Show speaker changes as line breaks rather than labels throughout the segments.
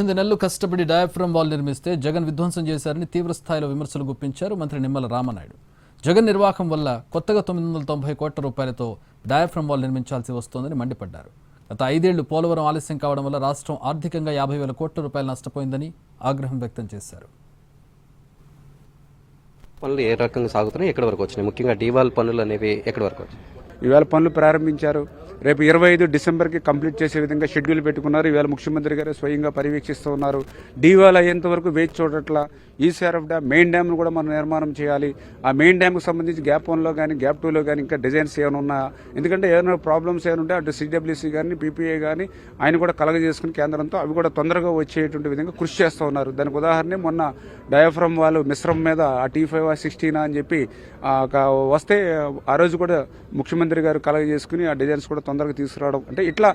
8 నెలలు కష్టపడి diaphragm wall నిర్మిస్తే జగన్ విధ్వంసం చేశారని తీవ్ర స్థాయిలో విమర్శలు గుప్పించారు మంత్రి నిమ్మల రామనాయుడు. జగన్ నిర్వాహకం వల్ల కొత్తగా 990 కోట్ల రూపాయలతో డయాఫ్రమ్ వాల్ నిర్మించాల్సి వస్తోందని మండిపడ్డారు. గత 5 ఏళ్లు పోలవరం ఆలస్యం కావడం వల్ల రాష్ట్రం ఆర్థికంగా 50,000 కోట్ల రూపాయలు నష్టపోయిందని ఆగ్రహం వ్యక్తం చేశారు.
పనులు ఏ రకంగా సాగుతున్నాయి, ఎక్కడి వరకు వచ్చినాయి, ముఖ్యంగా డీవాల్ పనులు అనేవి ఎక్కడి వరకు వచ్చాయి?
ఇవాళ పనులు ప్రారంభించారు. రేపు 25 డిసెంబర్కి కంప్లీట్ చేసే విధంగా షెడ్యూల్ పెట్టుకున్నారు. ఇవాళ ముఖ్యమంత్రి గారు స్వయంగా పర్యవేక్షిస్తూ ఉన్నారు. డీవాల్ అయ్యేంత వరకు వేచి చూడట్లా. ఈసీఆర్ఎఫ్ డ్యామ్, మెయిన్ డ్యామ్ను కూడా మనం నిర్మాణం చేయాలి. ఆ మెయిన్ డ్యామ్కి సంబంధించి గ్యాప్ 1లో కానీ గ్యాప్ 2లో కానీ ఇంకా డిజైన్స్ ఏమైనా ఉన్నాయా, ఎందుకంటే ఏమైనా ప్రాబ్లమ్స్ ఏమైనా ఉంటే అటు సిడబ్ల్యూసీ కానీ పీపీఐ కానీ ఆయన కూడా కలగజేసుకుని కేంద్రంతో అవి కూడా తొందరగా వచ్చేటువంటి విధంగా కృషి చేస్తూ ఉన్నారు. దానికి ఉదాహరణ మొన్న డయాఫ్రమ్ వాళ్ళు మిశ్రమం మీద ఆ T5 16 అని చెప్పి వస్తే ఆ రోజు కూడా ముఖ్యమంత్రి గారు కలగజేసుకుని ఆ డిజైన్స్ కూడా తొందరగా తీసుకురావడం. అంటే ఇట్లా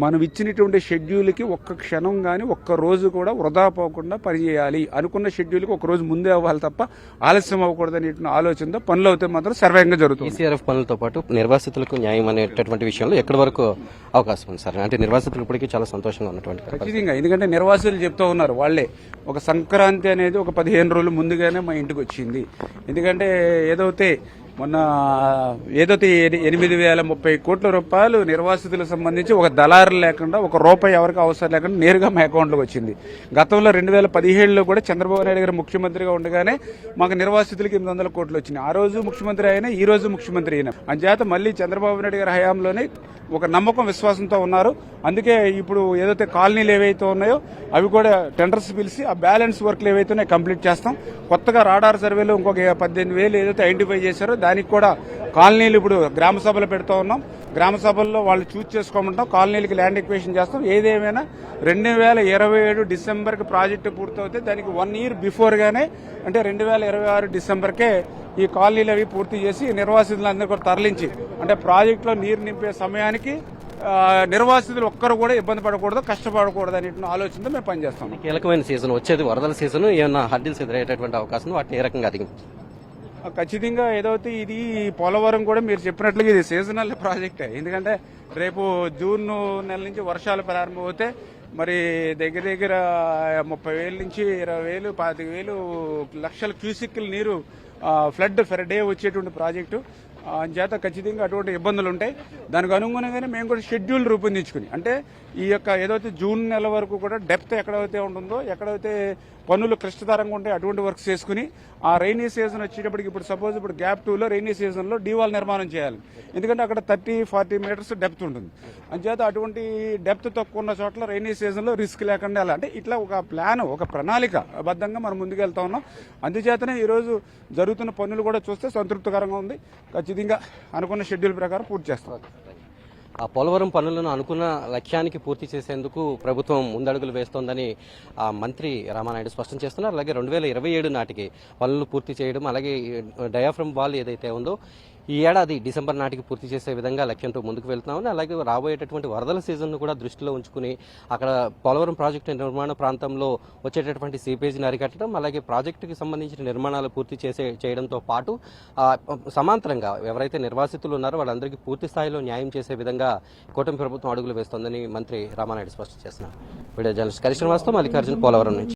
మనం ఇచ్చినటువంటి షెడ్యూల్కి ఒక్క క్షణం కానీ ఒక్క రోజు కూడా వృధా పోకుండా పనిచేయాలి. అనుకున్న షెడ్యూల్కి ఒక రోజు ముందే అవ్వాలి తప్ప ఆలస్యం అవ్వకూడదని ఆలోచనతో పనులు అవుతే మాత్రం సర్వేగంగా జరుగుతుంది.
ఈసీఆర్ఎఫ్ పనులతో పాటు నిర్వాసితులకు న్యాయం అనేటటువంటి విషయంలో ఎక్కడి వరకు అవకాశం ఉంది సార్? అంటే నిర్వాసితులు ఇప్పటికీ చాలా సంతోషంగా ఉన్నటువంటి
ఖచ్చితంగా, ఎందుకంటే నిర్వాసితులు చెప్తూ ఉన్నారు వాళ్ళే, ఒక సంక్రాంతి అనేది ఒక 15 రోజులు ముందుగానే మా ఇంటికి వచ్చింది. ఎందుకంటే ఏదైతే 8,030 కోట్ల రూపాయలు నిర్వాసితులకు సంబంధించి ఒక దళారు లేకుండా, ఒక రూపాయి ఎవరికి అవసరం లేకుండా నేరుగా మా అకౌంట్లోకి వచ్చింది. గతంలో 2017లో కూడా చంద్రబాబు నాయుడు గారు ముఖ్యమంత్రిగా ఉండగానే మాకు నిర్వాసితులకి 800 కోట్లు వచ్చినాయి. ఆ రోజు ముఖ్యమంత్రి అయినా, ఈ రోజు ముఖ్యమంత్రి అయినా. అంచేత మళ్ళీ చంద్రబాబు నాయుడు గారి హయాంలోనే ఒక నమ్మకం, విశ్వాసంతో ఉన్నారు. అందుకే ఇప్పుడు ఏదైతే కాలనీలు ఏవైతే ఉన్నాయో అవి కూడా టెండర్స్ పిలిచి ఆ బ్యాలెన్స్ వర్క్లు ఏవైతే ఉన్నాయో కంప్లీట్ చేస్తాం. కొత్తగా రాడార్ సర్వేలో ఇంకొక 18,000 ఏదైతే ఐడెంటిఫై చేశారో దానికి కూడా కాలనీలు ఇప్పుడు గ్రామ సభలు పెడుతూ ఉన్నాం. గ్రామ సభల్లో వాళ్ళు చూస్ చేసుకోమంటాం. కాలనీలకి ల్యాండ్ ఎక్వేషన్ చేస్తాం. ఏదేమైనా 2027 డిసెంబర్కి ప్రాజెక్టు పూర్తవుతే దానికి 1 ఇయర్ బిఫోర్గానే, అంటే 2026 డిసెంబర్కే ఈ కాలనీలు అవి పూర్తి చేసి నిర్వాసితులందరూ కూడా తరలించి, అంటే ప్రాజెక్టులో నీరు నింపే సమయానికి నిర్వాసితులు ఒక్కరు కూడా ఇబ్బంది పడకూడదు, కష్టపడకూడదు అనే ఆలోచనతో మేము పనిచేస్తాం.
కీలకమైన సీజన్ వచ్చేది, వరదల సీజన్. ఏమన్నా హర్డిల్స్ ఎదురయ్యేటటువంటి అవకాశం, వాటిని ఏ రకంగా అధిగమించారు?
ఖచ్చితంగా ఏదైతే ఇది పోలవరం కూడా మీరు చెప్పినట్లుగా ఇది సీజనల్ ప్రాజెక్టే. ఎందుకంటే రేపు జూన్ నెల నుంచి వర్షాలు ప్రారంభమవుతే మరి దగ్గర 30,000 నుంచి 20,000, 25,000 లక్షల క్యూసిక్ల నీరు ఫ్లడ్ ఫర్ డే వచ్చేటువంటి ప్రాజెక్టు. చేత ఖచ్చితంగా అటువంటి ఇబ్బందులు ఉంటాయి. దానికి అనుగుణంగానే మేము కూడా షెడ్యూల్ రూపొందించుకుని, అంటే ఈ యొక్క ఏదైతే జూన్ నెల వరకు కూడా డెప్త్ ఎక్కడైతే ఉంటుందో, ఎక్కడైతే పనులు క్లిష్టతరంగా ఉంటాయి అటువంటి వర్క్స్ చేసుకుని ఆ రైనీ సీజన్ వచ్చేటప్పటికి ఇప్పుడు సపోజ్ ఇప్పుడు గ్యాప్ 2లో రైనీ సీజన్లో డీవాల్ నిర్మాణం చేయాలి. ఎందుకంటే అక్కడ 30-40 మీటర్స్ డెప్త్ ఉంటుంది. అంచేత అటువంటి డెప్త్ తక్కువ ఉన్న చోట్ల రైనీ సీజన్లో రిస్క్ లేకుండా వెళ్ళాలి. అంటే ఇట్లా ఒక ప్లాన్, ఒక ప్రణాళిక బద్ధంగా మనం ముందుకెళ్తా ఉన్నాం. అందుచేతనే ఈరోజు జరుగుతున్న పనులు కూడా చూస్తే సంతృప్తికరంగా ఉంది. ఖచ్చితంగా అనుకున్న షెడ్యూల్ ప్రకారం పూర్తి చేస్తాం.
ఆ పోలవరం పనులను అనుకున్న లక్ష్యానికి పూర్తి చేసేందుకు ప్రభుత్వం ముందడుగులు వేస్తోందని మంత్రి రామానాయుడు స్పష్టం చేస్తున్నారు. అలాగే 2027 నాటికి పనులు పూర్తి చేయడం, అలాగే డయాఫ్రమ్ వాల్ ఏదైతే ఉందో ఈ ఏడాది డిసెంబర్ నాటికి పూర్తి చేసే విధంగా లక్ష్యంతో ముందుకు వెళ్తున్నామని, అలాగే రాబోయేటటువంటి వరదల సీజన్ను కూడా దృష్టిలో ఉంచుకుని అక్కడ పోలవరం ప్రాజెక్టు నిర్మాణ ప్రాంతంలో వచ్చేటటువంటి సీపేజీని అరికట్టడం, అలాగే ప్రాజెక్టుకి సంబంధించిన నిర్మాణాలు పూర్తి చేయడంతో పాటు సమాంతరంగా ఎవరైతే నిర్వాసితులు ఉన్నారో వాళ్ళందరికీ పూర్తి స్థాయిలో న్యాయం చేసే విధంగా కూటమి ప్రభుత్వం అడుగులు వేస్తోందని మంత్రి రామానాయుడు స్పష్టం చేస్తున్నారు. వీడియో జర్నలిస్ట్ కరిశ్రమాస్తో మల్లికార్జున్, పోలవరం నుంచి.